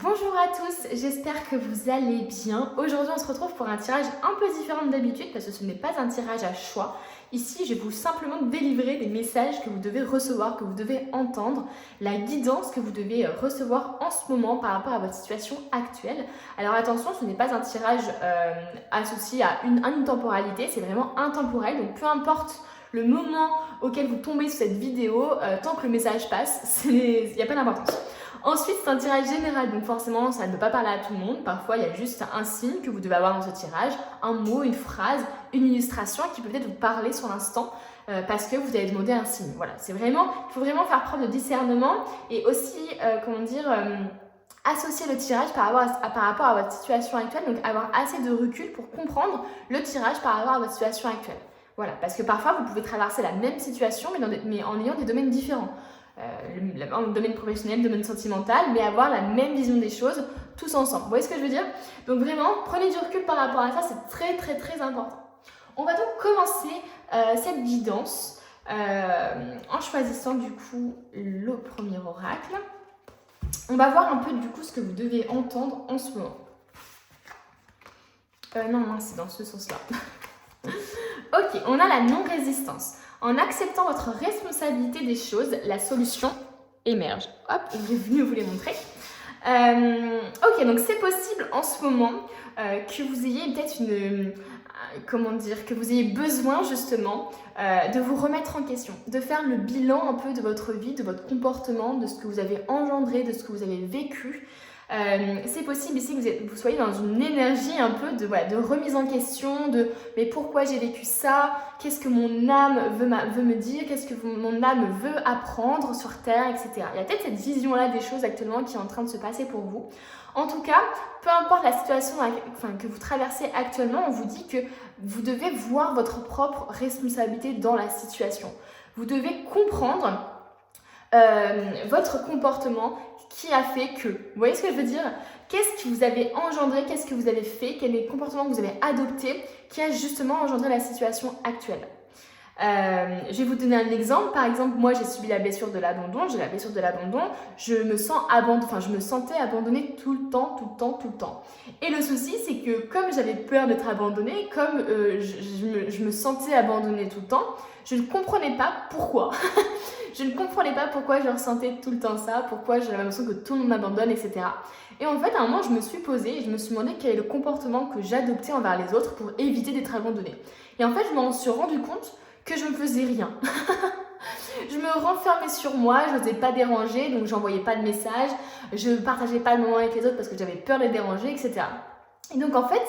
Bonjour à tous, j'espère que vous allez bien. Aujourd'hui, on se retrouve pour un tirage un peu différent d'habitude parce que ce n'est pas un tirage à choix. Ici, je vais vous simplement délivrer des messages que vous devez recevoir, que vous devez entendre, la guidance que vous devez recevoir en ce moment par rapport à votre situation actuelle. Alors attention, ce n'est pas un tirage associé à une temporalité, c'est vraiment intemporel, donc peu importe le moment auquel vous tombez sur cette vidéo, tant que le message passe, il n'y a pas d'importance. Ensuite, c'est un tirage général, donc forcément, ça ne peut pas parler à tout le monde. Parfois, il y a juste un signe que vous devez avoir dans ce tirage, un mot, une phrase, une illustration qui peut peut-être vous parler sur l'instant parce que vous avez demandé un signe. Voilà, il faut vraiment faire preuve de discernement et aussi, associer le tirage par rapport à votre situation actuelle, donc avoir assez de recul pour comprendre le tirage par rapport à votre situation actuelle. Voilà, parce que parfois, vous pouvez traverser la même situation, mais en ayant des domaines différents. Le domaine professionnel, le domaine sentimental, mais avoir la même vision des choses tous ensemble. Vous voyez ce que je veux dire? Donc vraiment, prenez du recul par rapport à ça, c'est très très très important. On va donc commencer cette guidance en choisissant du coup le premier oracle. On va voir un peu du coup ce que vous devez entendre en ce moment. Non, c'est dans ce sens-là. Ok, on a la non-résistance. En acceptant votre responsabilité des choses, la solution émerge. Hop, je vais venir vous les montrer. Ok, donc c'est possible en ce moment que vous ayez peut-être que vous ayez besoin justement de vous remettre en question, de faire le bilan un peu de votre vie, de votre comportement, de ce que vous avez engendré, de ce que vous avez vécu. C'est possible ici que vous soyez dans une énergie un peu de remise en question, de mais pourquoi j'ai vécu ça, qu'est-ce que mon âme veut me dire, qu'est-ce que mon âme veut apprendre sur Terre, etc. Il y a peut-être cette vision-là des choses actuellement qui est en train de se passer pour vous. En tout cas, peu importe la situation que vous traversez actuellement, on vous dit que vous devez voir votre propre responsabilité dans la situation. Vous devez comprendre votre comportement qui a fait que. Vous voyez ce que je veux dire? Qu'est-ce que vous avez engendré, qu'est-ce que vous avez fait, quel est le comportement que vous avez adopté qui a justement engendré la situation actuelle? Je vais vous donner un exemple. Par exemple, moi j'ai subi la blessure de l'abandon, je me sentais abandonnée tout le temps. Et le souci, c'est que comme j'avais peur d'être abandonnée, comme je me sentais abandonnée tout le temps, je ne comprenais pas pourquoi. Je ne comprenais pas pourquoi je ressentais tout le temps ça, pourquoi j'avais l'impression que tout le monde m'abandonne, etc. Et en fait, à un moment, je me suis posée et je me suis demandé quel est le comportement que j'adoptais envers les autres pour éviter d'être abandonnée. Et en fait, je m'en suis rendu compte que je ne faisais rien. Je me renfermais sur moi, je n'osais pas déranger, donc j'envoyais pas de messages, je ne partageais pas le moment avec les autres parce que j'avais peur de les déranger, etc. Et donc en fait,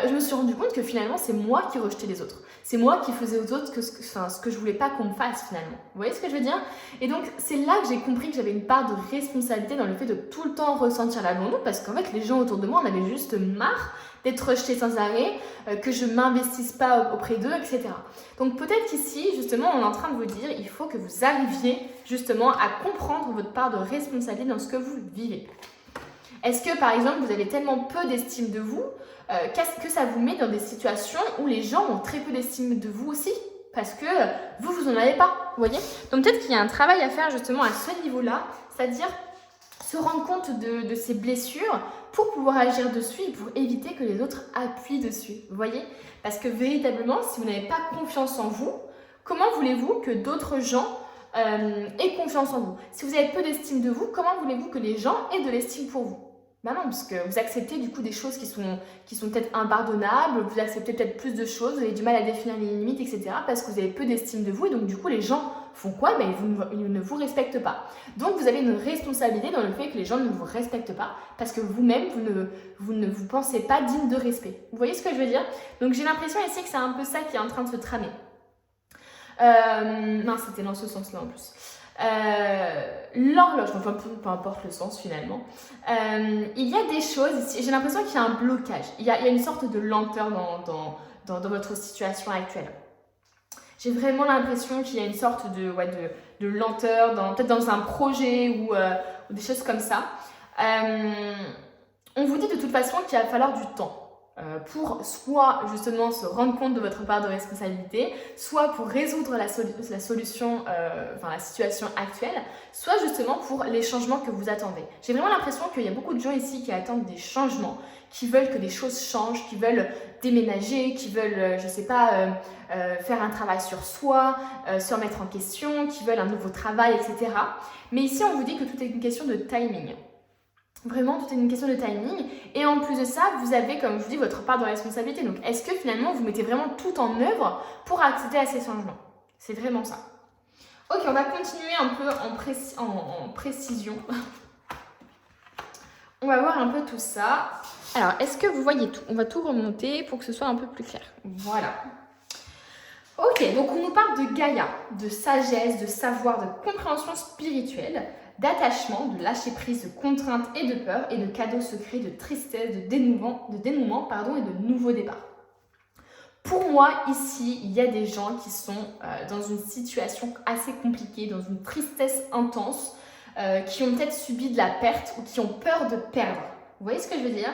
je me suis rendu compte que finalement c'est moi qui rejetais les autres. C'est moi qui faisais aux autres ce que je voulais pas qu'on me fasse finalement. Vous voyez ce que je veux dire? Et donc c'est là que j'ai compris que j'avais une part de responsabilité dans le fait de tout le temps ressentir l'abandon parce qu'en fait les gens autour de moi en avaient juste marre d'être rejetés sans arrêt, que je m'investisse pas auprès d'eux, etc. Donc peut-être qu'ici, justement, on est en train de vous dire, il faut que vous arriviez justement à comprendre votre part de responsabilité dans ce que vous vivez. Est-ce que, par exemple, vous avez tellement peu d'estime de vous, qu'est-ce que ça vous met dans des situations où les gens ont très peu d'estime de vous aussi? Parce que vous en avez pas, vous voyez? Donc peut-être qu'il y a un travail à faire justement à ce niveau-là, c'est-à-dire se rendre compte de ces blessures pour pouvoir agir dessus et pour éviter que les autres appuient dessus, vous voyez? Parce que véritablement, si vous n'avez pas confiance en vous, comment voulez-vous que d'autres gens aient confiance en vous? Si vous avez peu d'estime de vous, comment voulez-vous que les gens aient de l'estime pour vous? Ben non, parce que vous acceptez du coup des choses qui sont peut-être impardonnables, vous acceptez peut-être plus de choses, vous avez du mal à définir les limites, etc. parce que vous avez peu d'estime de vous et donc du coup les gens font quoi? Ben, ils ne vous respectent pas. Donc vous avez une responsabilité dans le fait que les gens ne vous respectent pas parce que vous-même, vous ne vous pensez pas digne de respect. Vous voyez ce que je veux dire? Donc j'ai l'impression ici que c'est un peu ça qui est en train de se tramer. Non, c'était dans ce sens-là en plus. L'horloge, enfin peu importe le sens finalement, il y a des choses ici, j'ai l'impression qu'il y a un blocage, il y a une sorte de lenteur dans votre situation actuelle. J'ai vraiment l'impression qu'il y a une sorte de lenteur, peut-être dans un projet ou des choses comme ça. On vous dit de toute façon qu'il va falloir du temps. pour soit justement se rendre compte de votre part de responsabilité, soit pour résoudre la solution, la situation actuelle, soit justement pour les changements que vous attendez. J'ai vraiment l'impression qu'il y a beaucoup de gens ici qui attendent des changements, qui veulent que les choses changent, qui veulent déménager, qui veulent, faire un travail sur soi, se remettre en question, qui veulent un nouveau travail, etc. Mais ici, on vous dit que tout est une question de timing. Vraiment, tout est une question de timing. Et en plus de ça, vous avez, comme je vous dis, votre part de responsabilité. Donc, est-ce que finalement, vous mettez vraiment tout en œuvre pour accéder à ces changements? C'est vraiment ça. Ok, on va continuer un peu en précision. On va voir un peu tout ça. Alors, est-ce que vous voyez tout? On va tout remonter pour que ce soit un peu plus clair. Voilà. Ok, donc on nous parle de Gaïa, de sagesse, de savoir, de compréhension spirituelle, d'attachement, de lâcher prise, de contraintes et de peur, et de cadeaux secrets, de tristesse, de dénouement et de nouveaux départs. Pour moi, ici, il y a des gens qui sont dans une situation assez compliquée, dans une tristesse intense, qui ont peut-être subi de la perte ou qui ont peur de perdre. Vous voyez ce que je veux dire?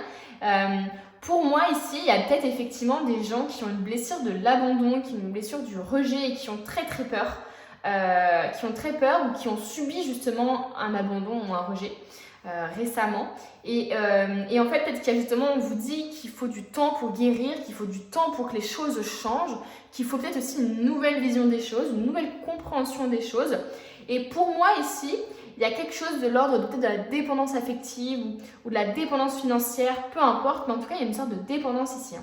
Pour moi, ici, il y a peut-être effectivement des gens qui ont une blessure de l'abandon, qui ont une blessure du rejet et qui ont très très peur. Ou qui ont subi justement un abandon ou un rejet récemment. Et en fait, peut-être qu'il y a justement, on vous dit qu'il faut du temps pour guérir, qu'il faut du temps pour que les choses changent, qu'il faut peut-être aussi une nouvelle vision des choses, une nouvelle compréhension des choses. Et pour moi ici, il y a quelque chose de l'ordre peut-être de la dépendance affective ou de la dépendance financière, peu importe, mais en tout cas, il y a une sorte de dépendance ici.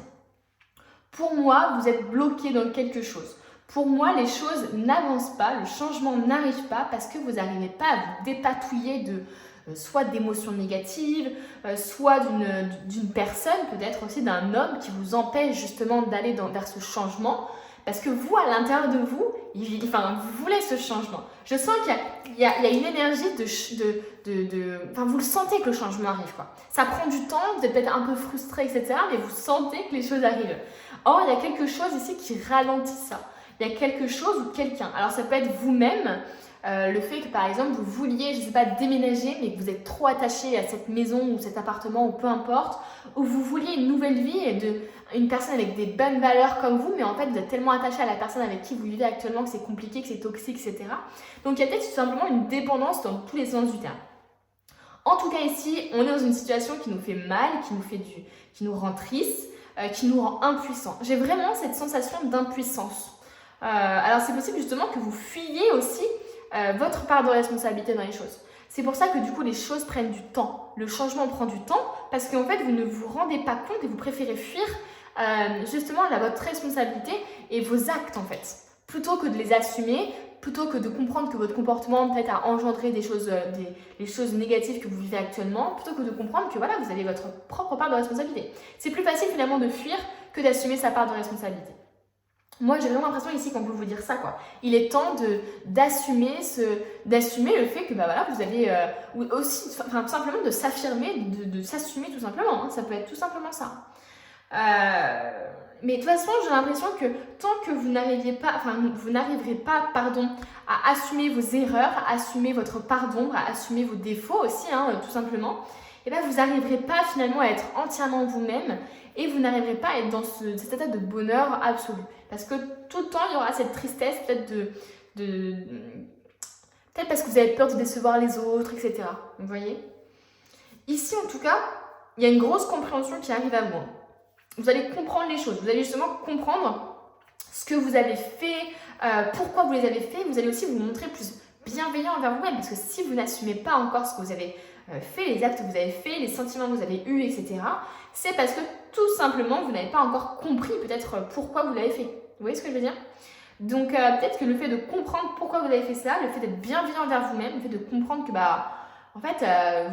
Pour moi, vous êtes bloqué dans quelque chose. Pour moi, les choses n'avancent pas, le changement n'arrive pas parce que vous n'arrivez pas à vous dépatouiller de soit d'émotions négatives, soit d'une personne, peut-être aussi d'un homme qui vous empêche justement d'aller vers ce changement. Parce que vous, à l'intérieur de vous, vous voulez ce changement. Je sens qu'il y a une énergie vous le sentez que le changement arrive, quoi. Ça prend du temps, vous êtes peut-être un peu frustré, etc. Mais vous sentez que les choses arrivent. Or, il y a quelque chose ici qui ralentit ça. Il y a quelque chose ou quelqu'un. Alors, ça peut être vous-même. Le fait que, par exemple, vous vouliez, je ne sais pas, déménager, mais que vous êtes trop attaché à cette maison ou cet appartement ou peu importe, ou vous vouliez une nouvelle vie et une personne avec des bonnes valeurs comme vous, mais en fait, vous êtes tellement attaché à la personne avec qui vous vivez actuellement que c'est compliqué, que c'est toxique, etc. Donc, il y a peut-être tout simplement une dépendance dans tous les sens du terme. En tout cas, ici, on est dans une situation qui nous fait mal, qui nous rend triste, qui nous rend impuissants. J'ai vraiment cette sensation d'impuissance. Alors, c'est possible justement que vous fuyiez aussi votre part de responsabilité dans les choses. C'est pour ça que du coup les choses prennent du temps. Le changement prend du temps parce qu'en fait vous ne vous rendez pas compte et vous préférez fuir justement votre responsabilité et vos actes en fait. Plutôt que de les assumer, plutôt que de comprendre que votre comportement peut-être a engendré des choses négatives que vous vivez actuellement, plutôt que de comprendre que voilà, vous avez votre propre part de responsabilité. C'est plus facile finalement de fuir que d'assumer sa part de responsabilité. Moi, j'ai vraiment l'impression ici qu'on peut vous dire ça, quoi. Il est temps d'assumer le fait que, vous avez... ou aussi, tout simplement de s'affirmer, de s'assumer tout simplement. Hein. Ça peut être tout simplement ça. Mais de toute façon, j'ai l'impression que tant que vous n'arriverez pas, à assumer vos erreurs, à assumer votre part d'ombre, à assumer vos défauts aussi, tout simplement, et vous n'arriverez pas finalement à être entièrement vous-même et vous n'arriverez pas à être dans cet état de bonheur absolu. Parce que tout le temps, il y aura cette tristesse, peut-être peut-être parce que vous avez peur de décevoir les autres, etc. Vous voyez? Ici, en tout cas, il y a une grosse compréhension qui arrive à vous. Vous allez comprendre les choses. Vous allez justement comprendre ce que vous avez fait, pourquoi vous les avez fait. Vous allez aussi vous montrer plus bienveillant envers vous-même. Parce que si vous n'assumez pas encore ce que vous avez fait, les actes que vous avez fait, les sentiments que vous avez eus, etc., c'est parce que tout simplement, vous n'avez pas encore compris peut-être pourquoi vous l'avez fait. Vous voyez ce que je veux dire? Donc, peut-être que le fait de comprendre pourquoi vous avez fait ça, le fait d'être bienveillant envers vous-même, le fait de comprendre que, en fait,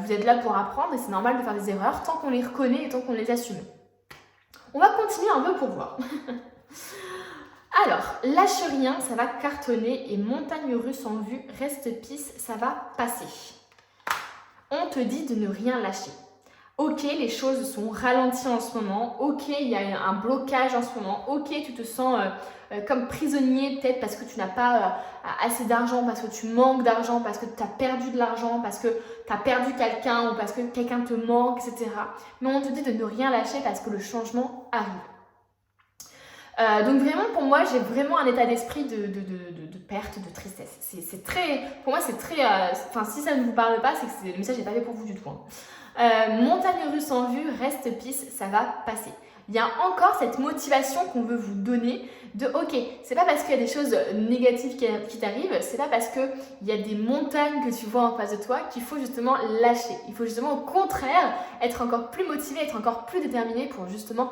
vous êtes là pour apprendre et c'est normal de faire des erreurs tant qu'on les reconnaît et tant qu'on les assume. On va continuer un peu pour voir. Alors, lâche rien, ça va cartonner et montagne russe en vue, reste pisse, ça va passer. On te dit de ne rien lâcher. Ok, les choses sont ralenties en ce moment. Ok, il y a un blocage en ce moment. Ok, tu te sens comme prisonnier peut-être parce que tu n'as pas assez d'argent, parce que tu manques d'argent, parce que tu as perdu de l'argent, parce que tu as perdu quelqu'un ou parce que quelqu'un te manque, etc. Mais on te dit de ne rien lâcher parce que le changement arrive. Donc vraiment, pour moi, j'ai vraiment un état d'esprit de perte, de tristesse. C'est très, pour moi, c'est très... Enfin, si ça ne vous parle pas, c'est que le message n'est pas fait pour vous du tout. Montagne russe en vue, reste pisse, ça va passer. Il y a encore cette motivation qu'on veut vous donner de ok, c'est pas parce qu'il y a des choses négatives qui t'arrivent, c'est pas parce qu'il y a des montagnes que tu vois en face de toi qu'il faut justement lâcher. Il faut justement au contraire être encore plus motivé, être encore plus déterminé pour justement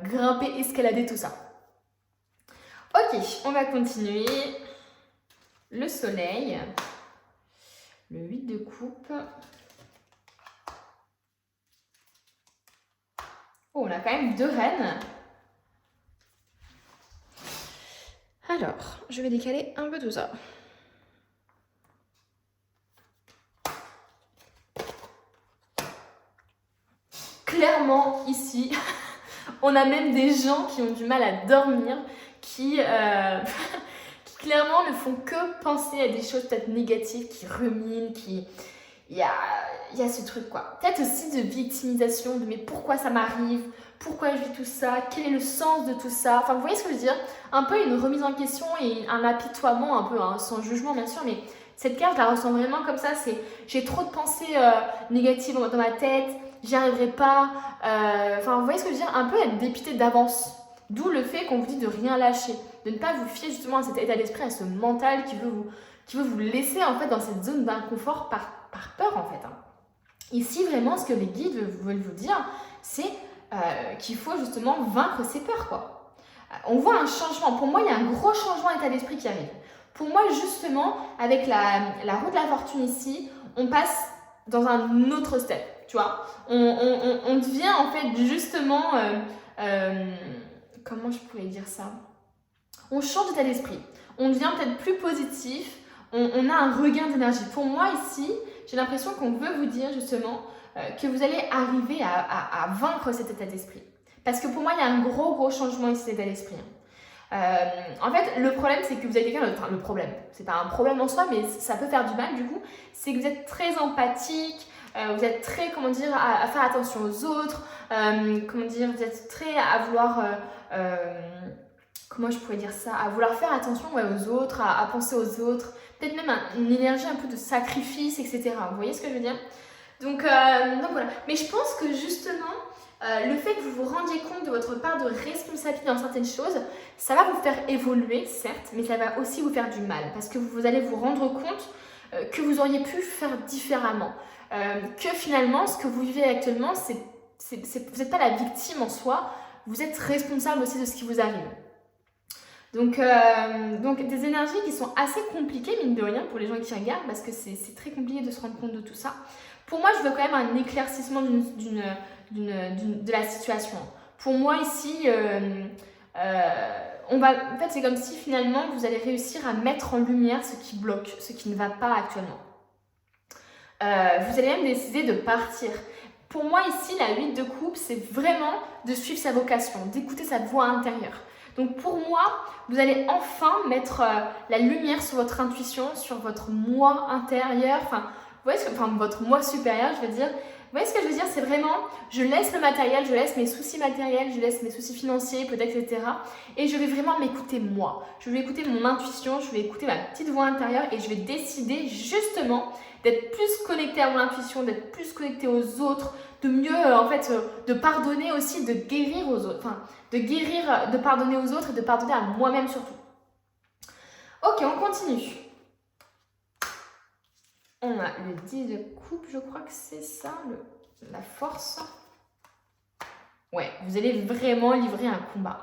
grimper, escalader tout ça. Ok, on va continuer. Le soleil, le 8 de coupe. Oh, on a quand même 2 reines. Alors, je vais décaler un peu tout ça. Clairement, ici, on a même des gens qui ont du mal à dormir, qui clairement ne font que penser à des choses peut-être négatives, qui ruminent, il y a ce truc quoi. Peut-être aussi de victimisation, de mais pourquoi ça m'arrive, pourquoi je vis tout ça, quel est le sens de tout ça. Enfin, vous voyez ce que je veux dire? Un peu une remise en question et un apitoiement un peu, hein, sans jugement bien sûr, mais cette carte, je la ressens vraiment comme ça. C'est j'ai trop de pensées négatives dans ma tête, j'y arriverai pas. Enfin, vous voyez ce que je veux dire? Un peu être dépité d'avance. D'où le fait qu'on vous dit de rien lâcher, de ne pas vous fier justement à cet état d'esprit, à ce mental qui veut vous laisser en fait dans cette zone d'inconfort par peur en fait. Ici vraiment ce que les guides veulent vous dire, c'est qu'il faut justement vaincre ses peurs quoi. On voit un changement, pour moi il y a un gros changement d'état d'esprit qui arrive. Pour moi justement avec la roue de la fortune ici, on passe dans un autre step, tu vois. On devient en fait justement, comment je pourrais dire ça? On change d'état d'esprit, on devient peut-être plus positif, on a un regain d'énergie. Pour moi ici, j'ai l'impression qu'on veut vous dire justement que vous allez arriver à vaincre cet état d'esprit. Parce que pour moi, il y a un gros changement ici d'état d'esprit. En fait, le problème, c'est que vous avez quelqu'un d'autre. Enfin, le problème, c'est pas un problème en soi, mais ça peut faire du mal du coup. C'est que vous êtes très empathique, vous êtes très, comment dire, à faire attention aux autres. Comment dire, vous êtes très à vouloir... comment je pourrais dire ça, à vouloir faire attention aux autres, à penser aux autres, peut-être même une énergie un peu de sacrifice, etc. Vous voyez ce que je veux dire? Donc voilà. Mais je pense que justement, le fait que vous vous rendiez compte de votre part de responsabilité dans certaines choses, ça va vous faire évoluer, certes, mais ça va aussi vous faire du mal. Parce que vous allez vous rendre compte que vous auriez pu faire différemment. Que finalement, ce que vous vivez actuellement, vous n'êtes pas la victime en soi, vous êtes responsable aussi de ce qui vous arrive. Donc des énergies qui sont assez compliquées, mine de rien, pour les gens qui regardent, parce que c'est très compliqué de se rendre compte de tout ça. Pour moi, je veux quand même un éclaircissement de la situation. Pour moi, ici, en fait, c'est comme si finalement, vous allez réussir à mettre en lumière ce qui bloque, ce qui ne va pas actuellement. Vous allez même décider de partir. Pour moi, ici, la 8 de coupe, c'est vraiment de suivre sa vocation, d'écouter sa voix intérieure. Donc pour moi, vous allez enfin mettre la lumière sur votre intuition, sur votre moi intérieur, votre moi supérieur, je veux dire. Vous voyez ce que je veux dire? C'est vraiment, je laisse le matériel, je laisse mes soucis matériels, je laisse mes soucis financiers, peut-être, etc. Et je vais vraiment m'écouter moi. Je vais écouter mon intuition, je vais écouter ma petite voix intérieure et je vais décider justement d'être plus connectée à mon intuition, d'être plus connectée aux autres, de mieux, de pardonner aussi, de guérir aux autres. Enfin, de pardonner aux autres et de pardonner à moi-même surtout. Ok, on continue. On a le 10 de coupe, je crois que c'est ça, la force. Ouais, vous allez vraiment livrer un combat.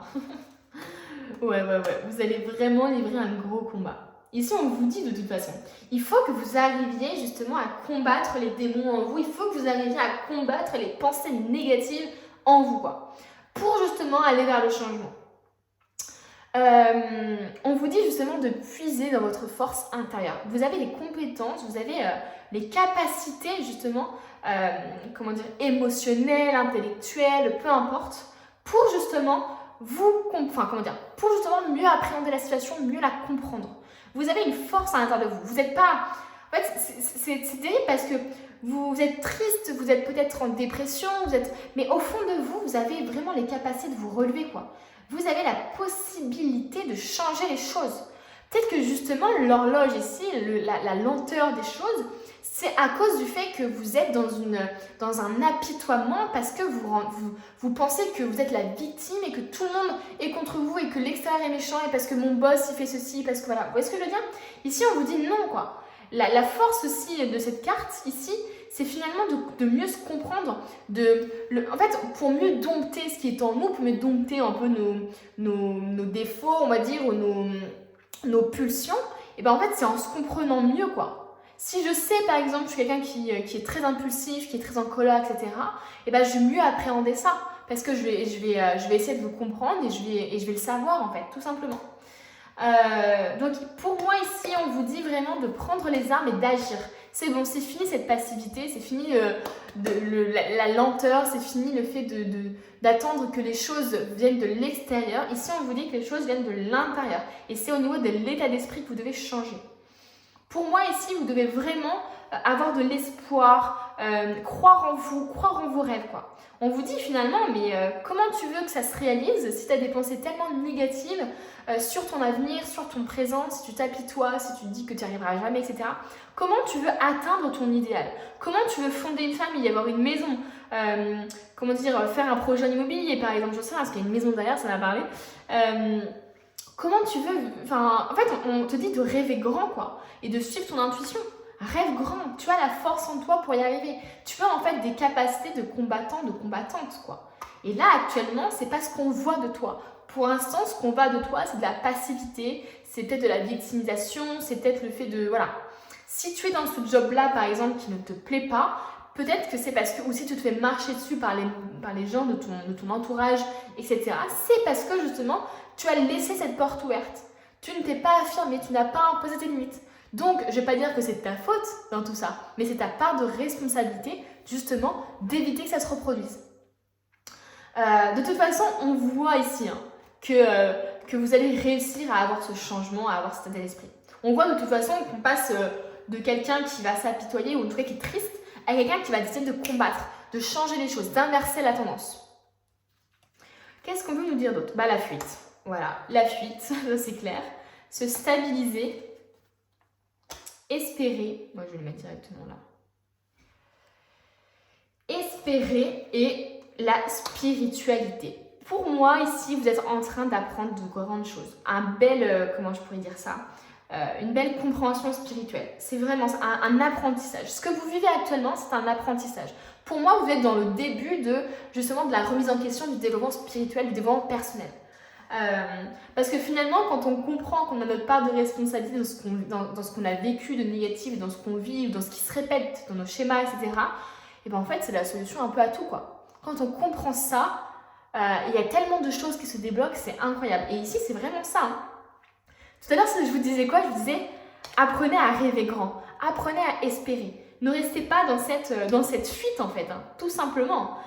Ouais, vous allez vraiment livrer un gros combat. Ici, on vous dit de toute façon, il faut que vous arriviez justement à combattre les démons en vous, il faut que vous arriviez à combattre les pensées négatives en vous, quoi, pour justement aller vers le changement. On vous dit justement de puiser dans votre force intérieure. Vous avez les compétences, vous avez les capacités justement, comment dire, émotionnelles, intellectuelles, peu importe, pour justement pour justement mieux appréhender la situation, mieux la comprendre. Vous avez une force à l'intérieur de vous. Vous n'êtes pas... En fait, c'est terrible parce que vous êtes triste, vous êtes peut-être en dépression, mais au fond de vous, vous avez vraiment les capacités de vous relever, quoi. Vous avez la possibilité de changer les choses. Peut-être que justement, l'horloge ici, la lenteur des choses, c'est à cause du fait que vous êtes dans un apitoiement parce que vous pensez que vous êtes la victime et que tout le monde est contre vous et que l'extérieur est méchant et parce que mon boss il fait ceci, parce que voilà. Vous voyez ce que je veux dire? Ici, on vous dit non, quoi. La force aussi de cette carte ici, c'est finalement de mieux se comprendre, en fait, pour mieux dompter ce qui est en nous, pour mieux dompter un peu nos défauts, on va dire, ou nos pulsions, et ben en fait, c'est en se comprenant mieux, quoi. Si je sais, par exemple, je suis quelqu'un qui est très impulsif, qui est très en colère, etc., et ben je vais mieux appréhender ça, parce que je vais essayer de vous comprendre et je vais le savoir, en fait, tout simplement. Donc pour moi ici on vous dit vraiment de prendre les armes et d'agir. C'est bon, c'est fini cette passivité, c'est fini la lenteur, c'est fini le fait d'attendre que les choses viennent de l'extérieur. Ici on vous dit que les choses viennent de l'intérieur et c'est au niveau de l'état d'esprit que vous devez changer. Pour moi ici vous devez vraiment avoir de l'espoir, croire en vos rêves, quoi. On vous dit finalement, mais comment tu veux que ça se réalise si tu as des pensées tellement négatives sur ton avenir, sur ton présent, si tu t'apitoies, si tu te dis que tu n'y arriveras jamais, etc. Comment tu veux atteindre ton idéal? Comment tu veux fonder une famille, avoir une maison, faire un projet immobilier par exemple, je sais, parce qu'il y a une maison derrière, ça m'a parlé. Comment tu veux... en fait, on te dit de rêver grand, quoi, et de suivre ton intuition. Rêve grand, tu as la force en toi pour y arriver. Tu as en fait des capacités de combattant, de combattante, quoi. Et là, actuellement, c'est pas ce qu'on voit de toi. Pour l'instant, ce qu'on voit de toi, c'est de la passivité, c'est peut-être de la victimisation, c'est peut-être le fait de... Voilà. Si tu es dans ce job-là, par exemple, qui ne te plaît pas, peut-être que c'est parce que, ou si tu te fais marcher dessus par les gens de ton entourage, etc., c'est parce que, justement, tu as laissé cette porte ouverte. Tu ne t'es pas affirmé, tu n'as pas imposé tes limites. Donc, je ne vais pas dire que c'est ta faute dans tout ça, mais c'est ta part de responsabilité, justement, d'éviter que ça se reproduise. De toute façon, on voit ici que vous allez réussir à avoir ce changement, à avoir cet état d'esprit. On voit de toute façon qu'on passe de quelqu'un qui va s'apitoyer, ou en tout cas qui est triste, à quelqu'un qui va décider de combattre, de changer les choses, d'inverser la tendance. Qu'est-ce qu'on veut nous dire d'autre? La fuite. Voilà, la fuite, c'est clair. Se stabiliser. Espérer, moi je vais le mettre directement là. Espérer et la spiritualité. Pour moi, ici, vous êtes en train d'apprendre de grandes choses. Comment je pourrais dire ça? Une belle compréhension spirituelle. C'est vraiment un apprentissage. Ce que vous vivez actuellement, c'est un apprentissage. Pour moi, vous êtes dans le début de la remise en question du développement spirituel, du développement personnel. Parce que finalement, quand on comprend qu'on a notre part de responsabilité dans ce qu'on a vécu de négatif, dans ce qu'on vit, dans ce qui se répète, dans nos schémas, etc., et ben en fait, c'est la solution un peu à tout, quoi. Quand on comprend ça, il y a tellement de choses qui se débloquent, c'est incroyable. Et ici, c'est vraiment ça. Hein. Tout à l'heure, je vous disais quoi? Je vous disais, apprenez à rêver grand, apprenez à espérer. Ne restez pas dans cette fuite, en fait, hein, tout simplement.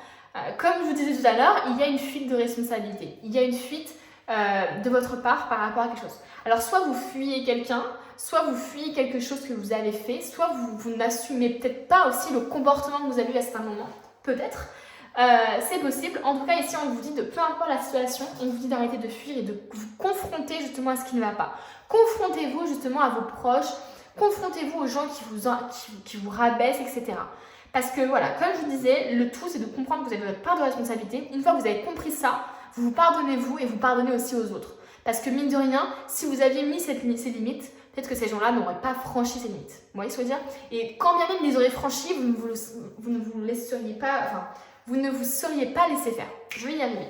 Comme je vous disais tout à l'heure, il y a une fuite de responsabilité. Il y a une fuite de votre part par rapport à quelque chose. Alors, soit vous fuyez quelqu'un, soit vous fuyez quelque chose que vous avez fait, soit vous n'assumez peut-être pas aussi le comportement que vous avez eu à certains moments. Peut-être. C'est possible. En tout cas, ici, on vous dit de peu importe la situation, on vous dit d'arrêter de fuir et de vous confronter justement à ce qui ne va pas. Confrontez-vous justement à vos proches, confrontez-vous aux gens qui vous rabaissent, etc. Parce que voilà, comme je vous disais, le tout, c'est de comprendre que vous avez votre part de responsabilité. Une fois que vous avez compris ça, vous vous pardonnez vous et vous pardonnez aussi aux autres. Parce que mine de rien, si vous aviez mis ces limites, peut-être que ces gens-là n'auraient pas franchi ces limites. Vous voyez ce que je veux dire? Et quand bien même ils les auraient franchies, vous ne vous laisseriez pas... Enfin, vous ne vous seriez pas laissé faire. Je vais y arriver.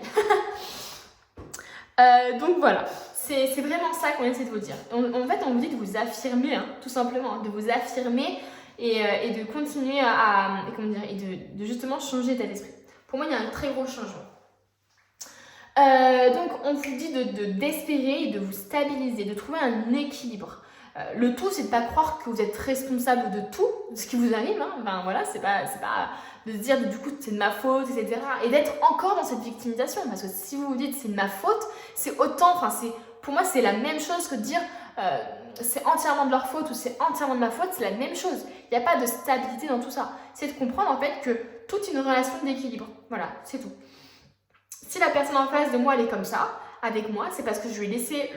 Donc voilà, c'est vraiment ça qu'on essaie de vous dire. En fait, on vous dit de vous affirmer, hein, tout simplement, de vous affirmer et de continuer et de justement changer d'état d'esprit. Pour moi, il y a un très gros changement. Donc on vous dit d'espérer et de vous stabiliser, de trouver un équilibre. Le tout, c'est de ne pas croire que vous êtes responsable de tout, de ce qui vous arrive. Hein. Ben voilà, c'est pas de se dire du coup c'est de ma faute, etc. Et d'être encore dans cette victimisation. Parce que si vous vous dites c'est de ma faute, c'est autant, pour moi c'est la même chose que de dire c'est entièrement de leur faute ou c'est entièrement de ma faute, c'est la même chose. Il n'y a pas de stabilité dans tout ça. C'est de comprendre en fait que toute une relation d'équilibre. Voilà, c'est tout. Si la personne en face de moi elle est comme ça, avec moi, c'est parce que je lui ai laissé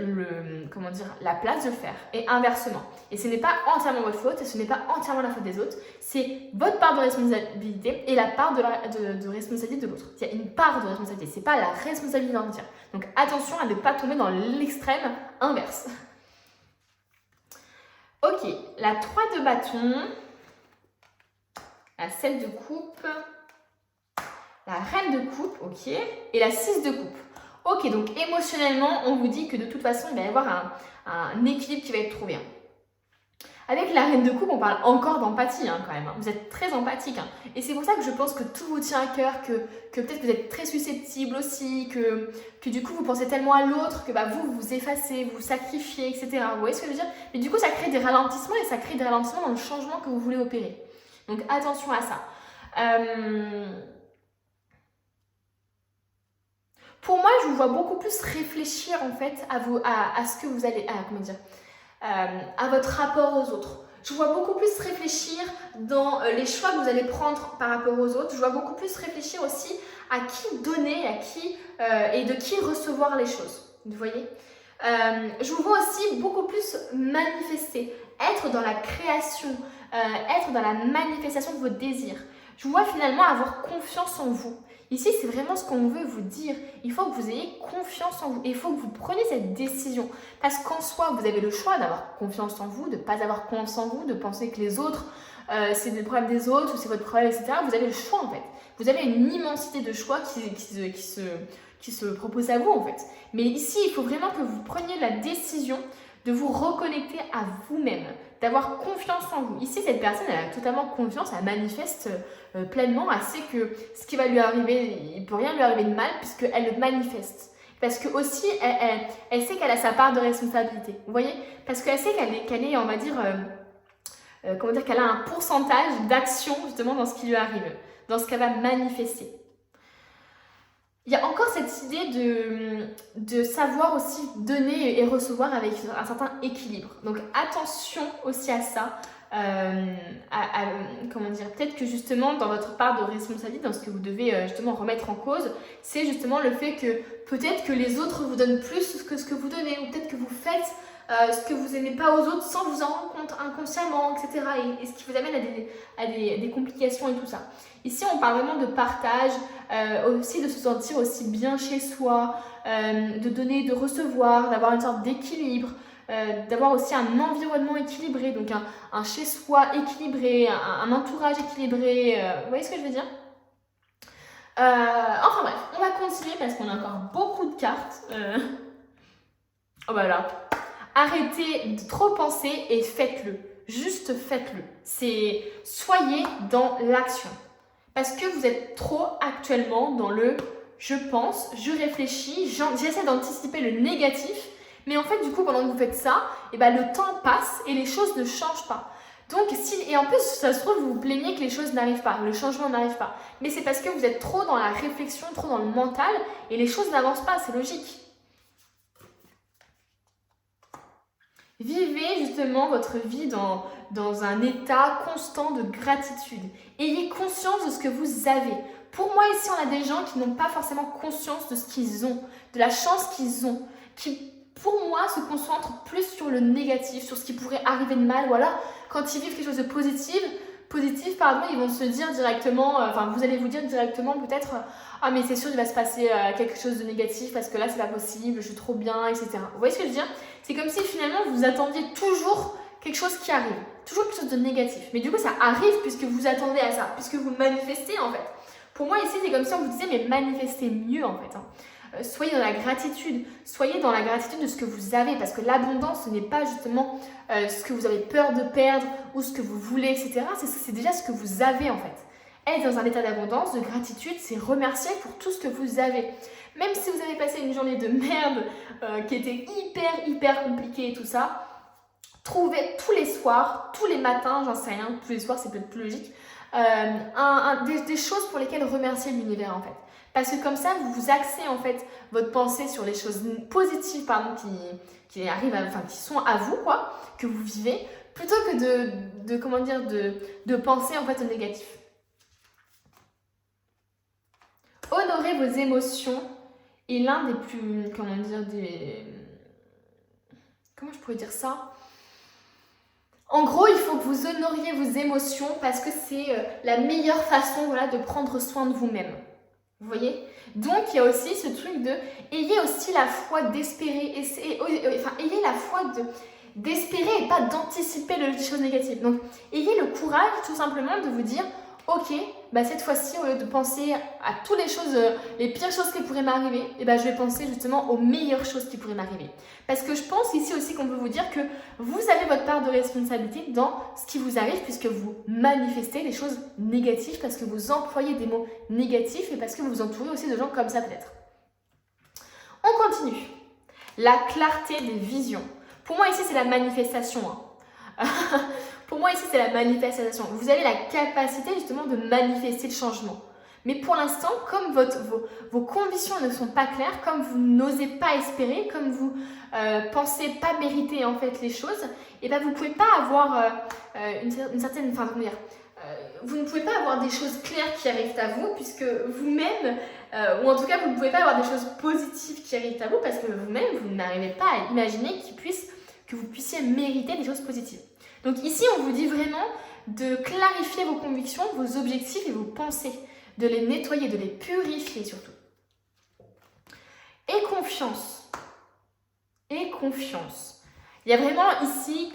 la place de le faire. Et inversement. Et ce n'est pas entièrement votre faute et ce n'est pas entièrement la faute des autres. C'est votre part de responsabilité et la part de responsabilité de l'autre. Il y a une part de responsabilité. Ce n'est pas la responsabilité entière. Donc attention à ne pas tomber dans l'extrême inverse. Ok, la 3 de bâton, la 7 de coupe, la reine de coupe, ok, et la 6 de coupe. Ok, donc émotionnellement, on vous dit que de toute façon, il va y avoir un équilibre qui va être trouvé. Avec la reine de coupe, on parle encore d'empathie quand même. Vous êtes très empathique. Et c'est pour ça que je pense que tout vous tient à cœur, que peut-être vous êtes très susceptible aussi, que du coup vous pensez tellement à l'autre que vous vous effacez, vous sacrifiez, etc. Vous voyez ce que je veux dire? Mais du coup, ça crée des ralentissements et ça crée des ralentissements dans le changement que vous voulez opérer. Donc attention à ça. Pour moi, je vous vois beaucoup plus réfléchir en fait à ce que vous allez, à votre rapport aux autres. Je vous vois beaucoup plus réfléchir dans les choix que vous allez prendre par rapport aux autres. Je vois beaucoup plus réfléchir aussi à qui donner, à qui et de qui recevoir les choses. Vous voyez? Je vous vois aussi beaucoup plus manifester, être dans la création, être dans la manifestation de vos désirs. Je vous vois finalement avoir confiance en vous. Ici, c'est vraiment ce qu'on veut vous dire. Il faut que vous ayez confiance en vous. Et il faut que vous preniez cette décision. Parce qu'en soi, vous avez le choix d'avoir confiance en vous, de ne pas avoir confiance en vous, de penser que les autres, c'est des problèmes des autres ou c'est votre problème, etc. Vous avez le choix en fait. Vous avez une immensité de choix qui se propose à vous en fait. Mais ici, il faut vraiment que vous preniez la décision de vous reconnecter à vous-même, d'avoir confiance en vous. Ici, cette personne, elle a totalement confiance, elle manifeste pleinement, elle sait que ce qui va lui arriver, il ne peut rien lui arriver de mal puisqu'elle le manifeste. Parce que aussi, elle sait qu'elle a sa part de responsabilité. Vous voyez? Parce qu'elle sait qu'elle est, on va dire, qu'elle a un pourcentage d'action justement dans ce qui lui arrive, dans ce qu'elle va manifester. Il y a encore cette idée de savoir aussi donner et recevoir avec un certain équilibre. Donc attention aussi à ça. Peut-être que justement dans votre part de responsabilité, dans ce que vous devez justement remettre en cause, c'est justement le fait que peut-être que les autres vous donnent plus que ce que vous donnez, ou peut-être que vous faites ce que vous n'aimez pas aux autres sans vous en rendre compte inconsciemment, etc. Et ce qui vous amène à des complications et tout ça. Ici, on parle vraiment de partage, aussi de se sentir aussi bien chez soi, de donner, de recevoir, d'avoir une sorte d'équilibre, d'avoir aussi un environnement équilibré, donc un chez-soi équilibré, un entourage équilibré. Vous voyez ce que je veux dire? Enfin bref, on va continuer parce qu'on a encore beaucoup de cartes. Oh bah là. Arrêtez de trop penser et faites-le. Juste faites-le. Soyez dans l'action. Parce que vous êtes trop actuellement dans le je pense, je réfléchis, j'essaie d'anticiper le négatif. Mais en fait, du coup, pendant que vous faites ça, le temps passe et les choses ne changent pas. Donc, et en plus, ça se trouve, vous vous plaignez que les choses n'arrivent pas, le changement n'arrive pas. Mais c'est parce que vous êtes trop dans la réflexion, trop dans le mental et les choses n'avancent pas, c'est logique. Vivez justement votre vie dans un état constant de gratitude. Ayez conscience de ce que vous avez. Pour moi, ici, on a des gens qui n'ont pas forcément conscience de ce qu'ils ont, de la chance qu'ils ont, qui, pour moi, se concentrent plus sur le négatif, sur ce qui pourrait arriver de mal. Ou alors, quand ils vivent quelque chose de positif, ils vont se dire directement, vous allez vous dire directement peut-être ah mais c'est sûr il va se passer quelque chose de négatif parce que là c'est pas possible, je suis trop bien, etc. Vous voyez ce que je veux dire? C'est comme si finalement vous attendiez toujours quelque chose qui arrive, toujours quelque chose de négatif. Mais du coup ça arrive puisque vous attendez à ça, puisque vous manifestez en fait. Pour moi ici c'est comme si on vous disait mais manifestez mieux en fait. Soyez dans la gratitude, soyez dans la gratitude de ce que vous avez parce que l'abondance ce n'est pas justement ce que vous avez peur de perdre ou ce que vous voulez, etc. C'est déjà ce que vous avez en fait. Être dans un état d'abondance, de gratitude, c'est remercier pour tout ce que vous avez. Même si vous avez passé une journée de merde qui était hyper compliquée et tout ça, trouvez tous les soirs, tous les matins, j'en sais rien, tous les soirs c'est peut-être plus logique, des choses pour lesquelles remercier l'univers en fait. Parce que comme ça, vous axez en fait votre pensée sur les choses positives qui arrivent, qui sont à vous, quoi, que vous vivez, plutôt que de penser en fait au négatif. Honorer vos émotions est l'un des plus, comment je pourrais dire ça? En gros, il faut que vous honoriez vos émotions parce que c'est la meilleure façon, voilà, de prendre soin de vous-même. Vous voyez? Donc, il y a aussi ce truc de... Ayez aussi la foi d'espérer. Ayez la foi d'espérer et pas d'anticiper les choses négatives. Donc, ayez le courage, tout simplement, de vous dire... Ok, cette fois-ci, au lieu de penser à toutes les choses, les pires choses qui pourraient m'arriver, je vais penser justement aux meilleures choses qui pourraient m'arriver. Parce que je pense ici aussi qu'on peut vous dire que vous avez votre part de responsabilité dans ce qui vous arrive puisque vous manifestez des choses négatives, parce que vous employez des mots négatifs et parce que vous vous entourez aussi de gens comme ça peut-être. On continue. La clarté des visions. Pour moi ici, c'est la manifestation. Pour moi, ici, c'est la manifestation. Vous avez la capacité, justement, de manifester le changement. Mais pour l'instant, comme vos convictions ne sont pas claires, comme vous n'osez pas espérer, comme vous pensez pas mériter, en fait, les choses, vous ne pouvez pas avoir une certaine... vous ne pouvez pas avoir des choses claires qui arrivent à vous, puisque vous-même, ou en tout cas, vous ne pouvez pas avoir des choses positives qui arrivent à vous, parce que vous-même, vous n'arrivez pas à imaginer que vous puissiez mériter des choses positives. Donc ici, on vous dit vraiment de clarifier vos convictions, vos objectifs et vos pensées, de les nettoyer, de les purifier surtout. Et confiance. Et confiance. Il y a vraiment ici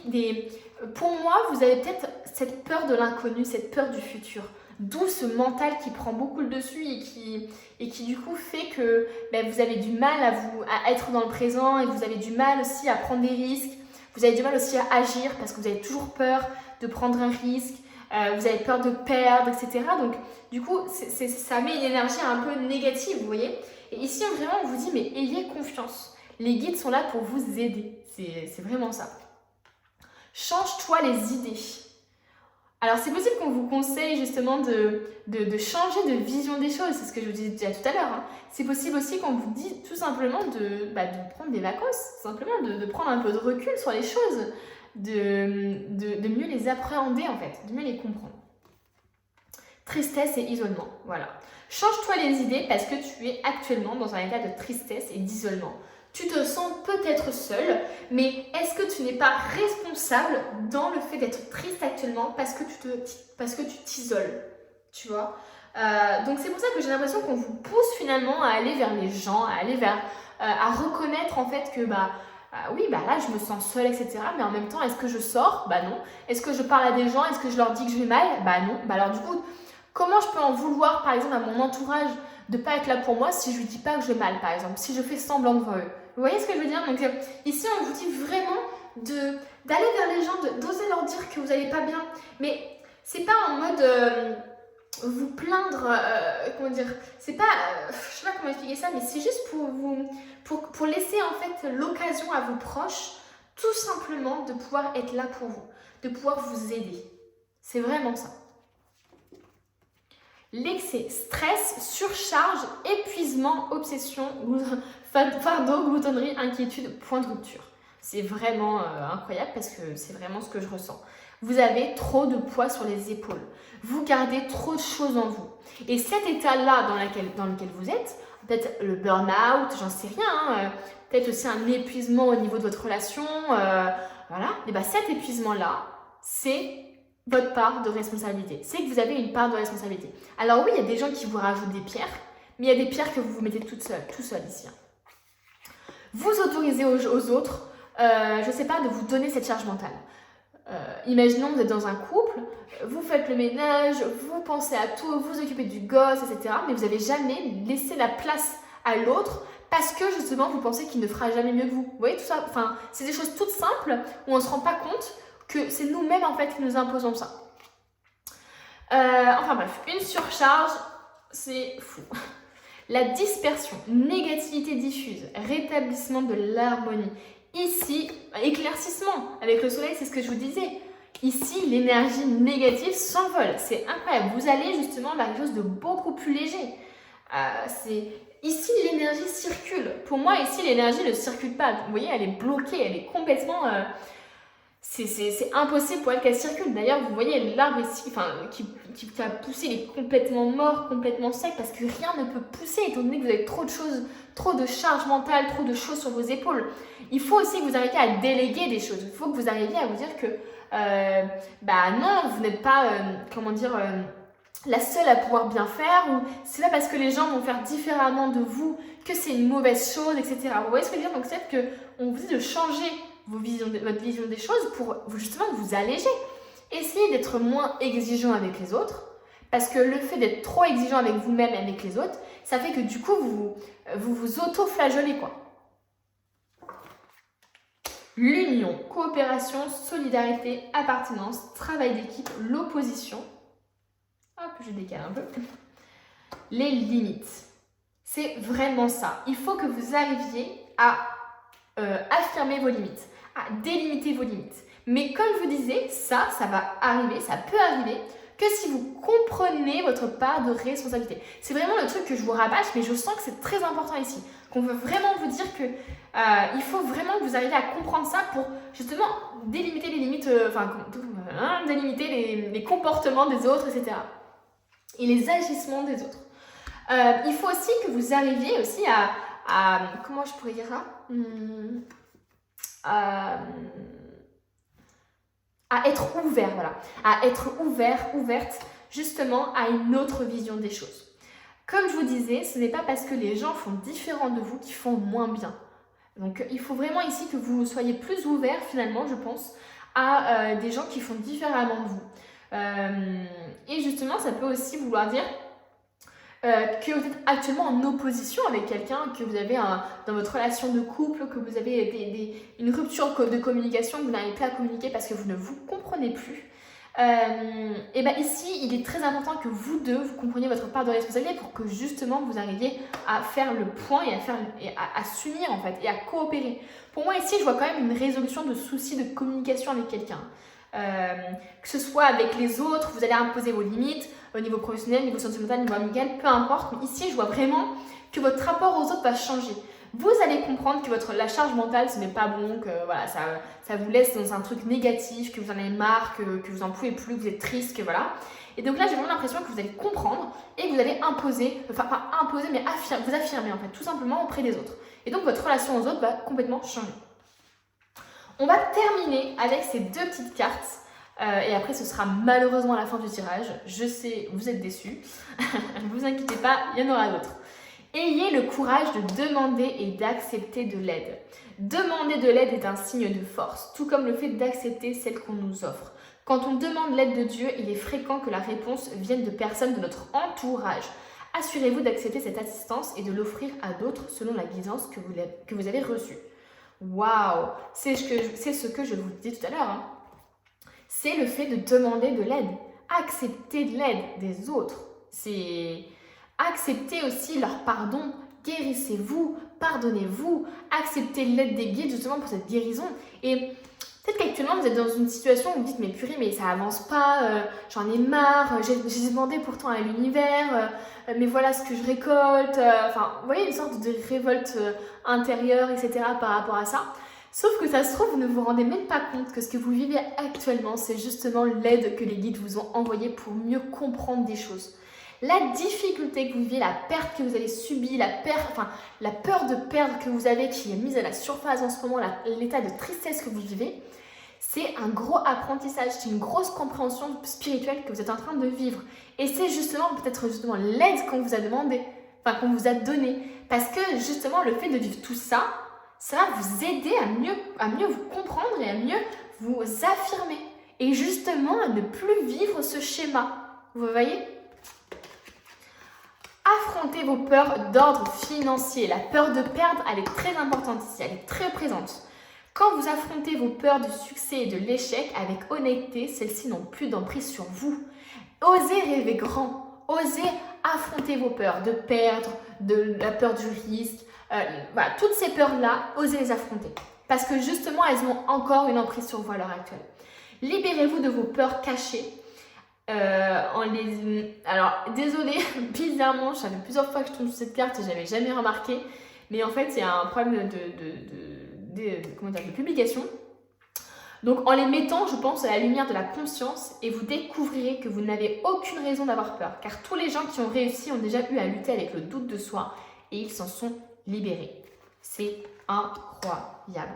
Pour moi, vous avez peut-être cette peur de l'inconnu, cette peur du futur. D'où ce mental qui prend beaucoup le dessus et qui du coup fait que vous avez du mal à être dans le présent et vous avez du mal aussi à prendre des risques. Vous avez du mal aussi à agir parce que vous avez toujours peur de prendre un risque, vous avez peur de perdre, etc. Donc, du coup, ça met une énergie un peu négative, vous voyez. Et ici, vraiment, on vous dit, mais ayez confiance. Les guides sont là pour vous aider. C'est vraiment ça. Change-toi les idées. Alors, c'est possible qu'on vous conseille justement de changer de vision des choses. C'est ce que je vous disais déjà tout à l'heure. C'est possible aussi qu'on vous dise tout simplement de prendre des vacances, simplement de prendre un peu de recul sur les choses, de mieux les appréhender en fait, de mieux les comprendre. Tristesse et isolement, voilà. Change-toi les idées parce que tu es actuellement dans un état de tristesse et d'isolement. Tu te sens peut-être seul, mais est-ce que tu n'es pas responsable dans le fait d'être triste actuellement parce que tu t'isoles, tu vois? Donc c'est pour ça que j'ai l'impression qu'on vous pousse finalement à aller vers les gens, à reconnaître en fait que oui, là je me sens seule, etc. Mais en même temps, est-ce que je sors? Non. Est-ce que je parle à des gens? Est-ce que je leur dis que je vais mal? Non. Alors du coup, comment je peux en vouloir par exemple à mon entourage de ne pas être là pour moi si je ne lui dis pas que je vais mal, par exemple, si je fais semblant devant eux? Vous voyez ce que je veux dire? Donc ici, on vous dit vraiment d'aller vers les gens, d'oser leur dire que vous n'allez pas bien. Mais c'est pas en mode vous plaindre, c'est pas, je sais pas comment expliquer ça, mais c'est juste pour laisser en fait l'occasion à vos proches, tout simplement de pouvoir être là pour vous, de pouvoir vous aider. C'est vraiment ça. L'excès, stress, surcharge, épuisement, obsession, fardeau, gloutonnerie, inquiétude, point de rupture. C'est vraiment incroyable parce que c'est vraiment ce que je ressens. Vous avez trop de poids sur les épaules. Vous gardez trop de choses en vous. Et cet état-là dans lequel vous êtes, peut-être le burn-out, j'en sais rien, peut-être aussi un épuisement au niveau de votre relation, voilà. Et cet épuisement-là, c'est votre part de responsabilité. C'est que vous avez une part de responsabilité. Alors oui, il y a des gens qui vous rajoutent des pierres, mais il y a des pierres que vous vous mettez tout seul ici. Vous autorisez aux autres, je ne sais pas, de vous donner cette charge mentale. Imaginons vous êtes dans un couple, vous faites le ménage, vous pensez à tout, vous occupez du gosse, etc. Mais vous n'avez jamais laissé la place à l'autre parce que justement vous pensez qu'il ne fera jamais mieux que vous. Vous voyez tout ça? C'est des choses toutes simples où on ne se rend pas compte que c'est nous-mêmes en fait qui nous imposons ça. Enfin bref, une surcharge, c'est fou. La dispersion, négativité diffuse, rétablissement de l'harmonie. Ici, éclaircissement. Avec le soleil, c'est ce que je vous disais. Ici, l'énergie négative s'envole. C'est incroyable. Vous allez justement vers quelque chose de beaucoup plus léger. Ici, l'énergie circule. Pour moi, ici, l'énergie ne circule pas. Vous voyez, elle est bloquée. Elle est complètement... c'est impossible pour elle qu'elle circule. D'ailleurs, vous voyez, l'arbre ici, qui a poussé, il est complètement mort, complètement sec, parce que rien ne peut pousser, étant donné que vous avez trop de choses, trop de charge mentale, trop de choses sur vos épaules. Il faut aussi que vous arriviez à déléguer des choses. Il faut que vous arriviez à vous dire que, non, vous n'êtes pas, la seule à pouvoir bien faire, ou c'est pas parce que les gens vont faire différemment de vous que c'est une mauvaise chose, etc. Vous voyez ce que je veux dire? Donc, c'est qu'on vous dit de changer votre vision des choses pour justement vous alléger. Essayez d'être moins exigeant avec les autres, parce que le fait d'être trop exigeant avec vous-même et avec les autres, ça fait que du coup, vous auto-flageolez, quoi. L'union, coopération, solidarité, appartenance, travail d'équipe, l'opposition. Hop, je décale un peu. Les limites. C'est vraiment ça. Il faut que vous arriviez à affirmer vos limites, à délimiter vos limites. Mais comme je vous disais, ça va arriver, ça peut arriver que si vous comprenez votre part de responsabilité. C'est vraiment le truc que je vous rabâche, mais je sens que c'est très important ici. Qu'on veut vraiment vous dire que il faut vraiment que vous arriviez à comprendre ça pour justement délimiter les limites, délimiter les comportements des autres, etc. Et les agissements des autres. Il faut aussi que vous arriviez aussi à comment je pourrais dire ça, à être ouvert, voilà. À être ouverte justement à une autre vision des choses. Comme je vous disais, ce n'est pas parce que les gens font différent de vous qu'ils font moins bien. Donc il faut vraiment ici que vous soyez plus ouvert finalement, je pense, à des gens qui font différemment de vous. Et justement, ça peut aussi vouloir dire que vous êtes actuellement en opposition avec quelqu'un, que vous avez dans votre relation de couple, que vous avez une rupture de communication, que vous n'arrivez plus à communiquer parce que vous ne vous comprenez plus. Et bien ici, il est très important que vous deux, vous compreniez votre part de responsabilité pour que justement vous arriviez à faire le point et à s'unir en fait et à coopérer. Pour moi ici, je vois quand même une résolution de soucis de communication avec quelqu'un. Que ce soit avec les autres, vous allez imposer vos limites au niveau professionnel, niveau sentimental, niveau amical, peu importe. Mais ici, je vois vraiment que votre rapport aux autres va changer. Vous allez comprendre que la charge mentale, ce n'est pas bon, que voilà, ça vous laisse dans un truc négatif, que vous en avez marre, que vous n'en pouvez plus, que vous êtes triste, que voilà. Et donc là, j'ai vraiment l'impression que vous allez comprendre et que vous allez imposer, enfin pas imposer, mais vous affirmer en fait, tout simplement auprès des autres. Et donc votre relation aux autres va complètement changer. On va terminer avec ces deux petites cartes. Et après, ce sera malheureusement à la fin du tirage. Je sais, vous êtes déçus. Ne vous inquiétez pas, il y en aura d'autres. Ayez le courage de demander et d'accepter de l'aide. Demander de l'aide est un signe de force, tout comme le fait d'accepter celle qu'on nous offre. Quand on demande l'aide de Dieu, il est fréquent que la réponse vienne de personnes de notre entourage. Assurez-vous d'accepter cette assistance et de l'offrir à d'autres selon la guidance que vous avez reçue. Waouh, c'est ce que je vous dis tout à l'heure. Hein. C'est le fait de demander de l'aide. Accepter de l'aide des autres. C'est accepter aussi leur pardon. Guérissez-vous, pardonnez-vous. Acceptez l'aide des guides justement pour cette guérison. Et peut-être qu'actuellement vous êtes dans une situation où vous dites mais purée, mais ça avance pas, j'en ai marre, j'ai demandé pourtant à l'univers, mais voilà ce que je récolte. Enfin, vous voyez une sorte de révolte intérieure, etc. par rapport à ça. Sauf que ça se trouve, vous ne vous rendez même pas compte que ce que vous vivez actuellement, c'est justement l'aide que les guides vous ont envoyée pour mieux comprendre des choses. La difficulté que vous vivez, la perte que vous avez subie, la peur de perdre que vous avez qui est mise à la surface en ce moment, l'état de tristesse que vous vivez, c'est un gros apprentissage, c'est une grosse compréhension spirituelle que vous êtes en train de vivre. Et c'est justement peut-être justement l'aide qu'on vous a demandé, qu'on vous a donnée. Parce que justement le fait de vivre tout ça, ça va vous aider à mieux vous comprendre et à mieux vous affirmer. Et justement à ne plus vivre ce schéma. Vous voyez ? Affrontez vos peurs d'ordre financier. La peur de perdre, elle est très importante ici, elle est très présente. Quand vous affrontez vos peurs du succès et de l'échec avec honnêteté, celles-ci n'ont plus d'emprise sur vous. Osez rêver grand, osez affronter vos peurs, de perdre, de la peur du risque, voilà, toutes ces peurs-là, osez les affronter. Parce que justement, elles ont encore une emprise sur vous à l'heure actuelle. Libérez-vous de vos peurs cachées. Alors, désolée, bizarrement, ça fait plusieurs fois que je tombe sur cette carte et je n'avais jamais remarqué. Mais en fait, il y a un problème de publication. Donc, en les mettant, je pense, à la lumière de la conscience, et vous découvrirez que vous n'avez aucune raison d'avoir peur. Car tous les gens qui ont réussi ont déjà eu à lutter avec le doute de soi et ils s'en sont libérés. C'est incroyable.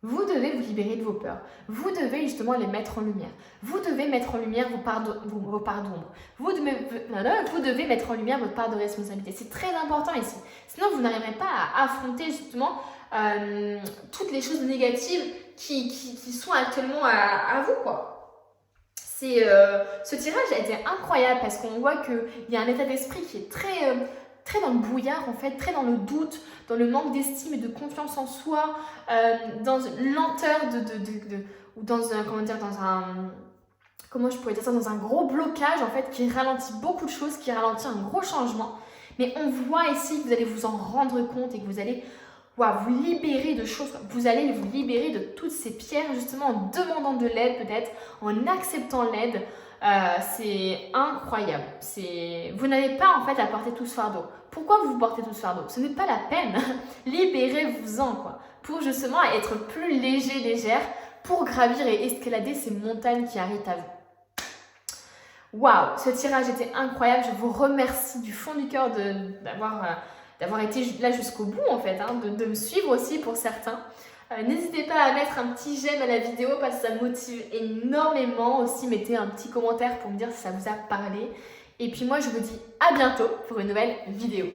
Vous devez vous libérer de vos peurs. Vous devez justement les mettre en lumière. Vous devez mettre en lumière vos parts d'ombre. Vous devez mettre en lumière votre part de responsabilité. C'est très important ici. Sinon, vous n'arriverez pas à affronter justement toutes les choses négatives qui sont actuellement à vous, quoi. Ce tirage a été incroyable parce qu'on voit qu'il y a un état d'esprit qui est très dans le brouillard en fait, très dans le doute, dans le manque d'estime et de confiance en soi, dans une lenteur ou dans un, comment je pourrais dire ça, dans un gros blocage en fait qui ralentit beaucoup de choses, qui ralentit un gros changement. Mais on voit ici que vous allez vous en rendre compte et que vous allez vous libérer de choses, vous allez vous libérer de toutes ces pierres justement en demandant de l'aide peut-être, en acceptant l'aide. C'est incroyable. Vous n'avez pas en fait à porter tout ce fardeau. Pourquoi vous portez tout ce fardeau? Ce n'est pas la peine. Libérez-vous-en quoi, pour justement être plus léger, légère, pour gravir et escalader ces montagnes qui arrivent à vous. Waouh, ce tirage était incroyable. Je vous remercie du fond du cœur d'avoir été là jusqu'au bout en fait, hein, de me suivre aussi pour certains. N'hésitez pas à mettre un petit j'aime à la vidéo parce que ça me motive énormément. Aussi, mettez un petit commentaire pour me dire si ça vous a parlé. Et puis moi, je vous dis à bientôt pour une nouvelle vidéo.